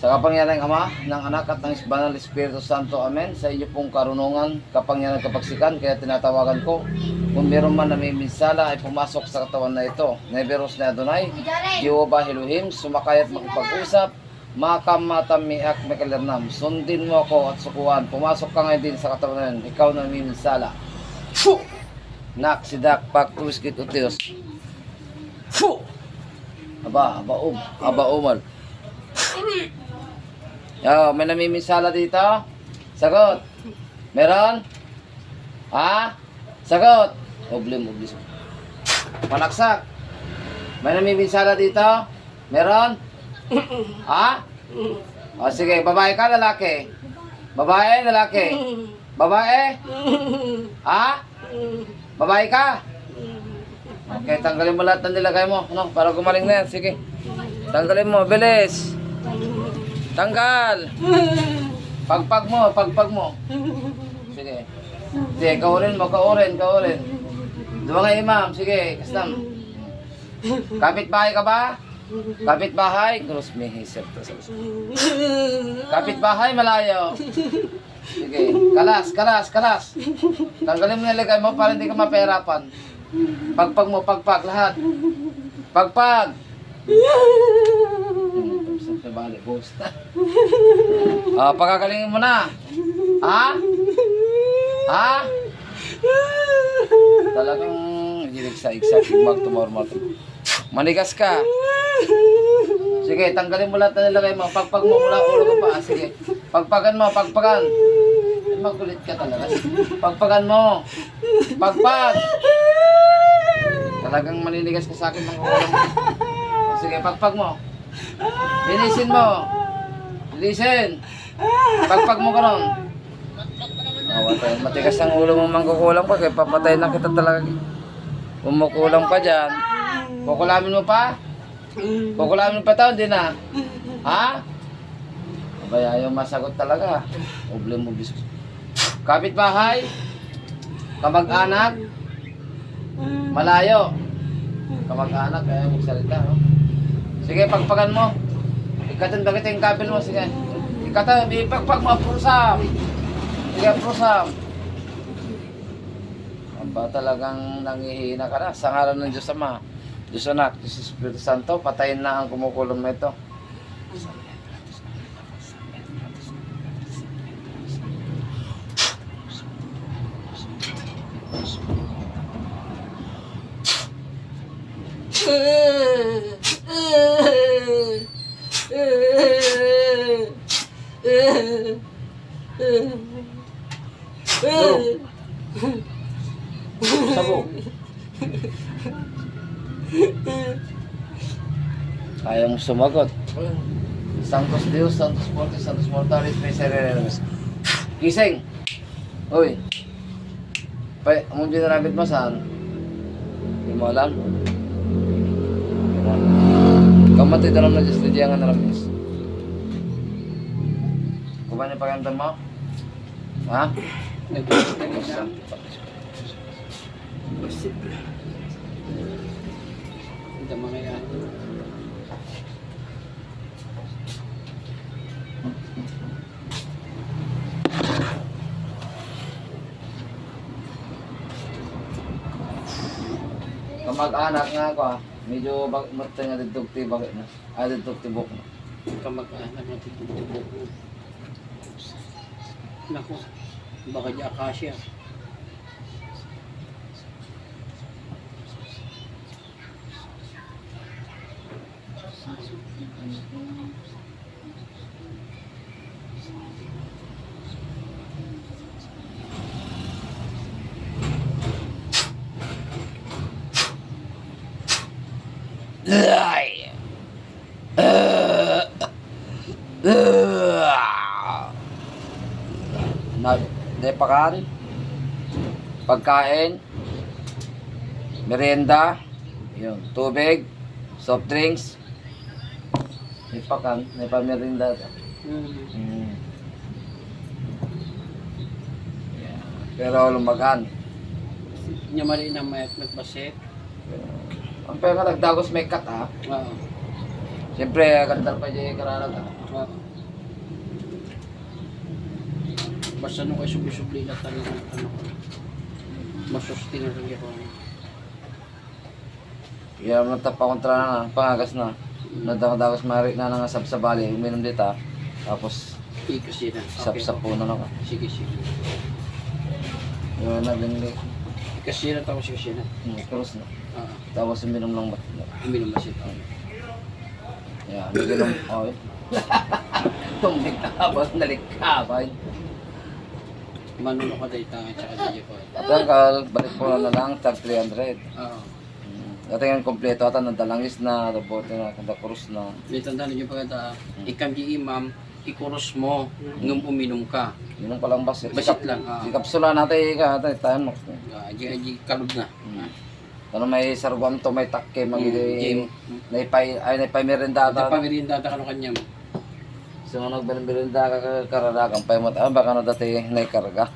Sa kapangyarihan ng Ama, ng Anak at ng Banal Espiritu Santo. Amen. Sa inyo pong karunungan, kapangyarihan, kapagsikan, kaya tinatawagan ko, kung meron man namiminsala ay pumasok sa katawan na ito. Neberos na Adonai, Jehovah Elohim, sumakay at makipag-usap, makamatamiak mekalernam. Sundin mo ako at sukuan. Pumasok ka ngayon din sa katawan na yun. Ikaw na namiminsala. Fu! Nak, sidak, pak, tuwiskit, utios. Fu! Aba, umal. Yo, may namiminsala dito? Sagot. Meron? Ha? Sagot. Oblim. Panaksak. May namiminsala dito? Meron? Ha? O sige, babae ka, lalaki? Babae, lalaki? Babae? Ha? Babae ka? Okay, tanggalin mo lahat ng nilagay mo. Ano, para gumaling na yan. Sige. Tanggalin mo, bilis. Tanggal. Pagpag mo. Sige. Sige, kaurin mo. Dua nga imam. Sige, kastam. Kapit-bahay ka ba? Kapit-bahay? Gross me, hisap. Kapit-bahay, malayo. Sige, kalas. Tanggalin mo nilagay mo para hindi ka mapahirapan. Pagpag mo, lahat. Pagpag. Pagkakalingin mo na. Ha? Talagang hilig sa exact tomorrow. Manigas ka. Sige, tanggalin mo lahat na nilagay mo. Pagpag mo mula ulo ko pa. Sige, pagpagan. Magulit ka talaga. Pagpagan mo. Pagpag. Talagang maninigas ka sa akin ng ulo mo. Sige, pagpag mo. Linisin mo. Pagpag mo karon. Matigas ang ulo mo, mangkukulang pa. Kaya papatay na kita talaga. Kumukulang pa dyan. Kukulamin mo pa? Ito, hindi na. Ha? Abay, ayaw masagot talaga. Oblim mo bisos. Kapit-bahay. Kamag-anak. Malayo. Kamag-anak, kaya magsalita, no? Sige, pagpagan mo. Ikatan bakit yung kabel mo, sige. Ikatan, ipagpag mo, prusam. Sige, prusam. Aba, talagang nangihina ka na. Sa ngalan ng Diyos Ama, Diyos Anak, Diyos Espiritu Santo, patayin na ang kumukulong na ito. Sabo. Ayaw mo sumagot. Santos Deus, Santos Fortis, Santos Mortalis, Misereres. Gising. Uy. Among dinarabit mo saan? Hindi mo alam? Kamatay dalam na Diyos, lidiyangan na ramis. Kumain yung pagandam mo? Ha? Hindi mga yan. Kamag-anak nga ako medyo matay nga didugti bakit na? Didugti buk na. Kamag-anak na titubok. Naku, baka di akasya. Depakan, pagkain, merienda, yun, tubig, soft drinks, depakan, merienda. Yeah. Pero lumagan. Nya mali na may nagbaset. Ang pera nagdagos may cut ha. Oo. Siyempre, kantar pa dyan kararag ha. Oo. Basta nung kayo subli-subli na talaga ano ko. Masustin na rin ako. Kaya nagtapakontra na, pangagas na. Nadakadagas mari na nga sa bali, uminom dita. Tapos Kasi na. sap-sap po na ako. Sige, sige. Yun na, binili. Kasi na tapos kasi na. Cross na. Ah, Tapos uminom lang ba? uminom na siya. Yeah, uminom. Oh, tumig na habang nalikabay. Manuno ka tayo tangan tsaka tayo ko. Tangkal, balik po na lang, tag 300. Oo. Dati yung kompleto ata, nadalangis na, nabote na, kanda cross na. May tandaan niyo pagkata, ikam di imam, ikuros mo, ngum uminom ka. Yun pa lang bas. Basit lang. Si kapsula natin, tayo mo. Aji kalog na. Ano may sarwam to, may takke, Game. naipay merenda Ata ata. pamirinda ta kano kanyam. So, nagmerenda ka kararagang pay mo, baka na dati naikarga.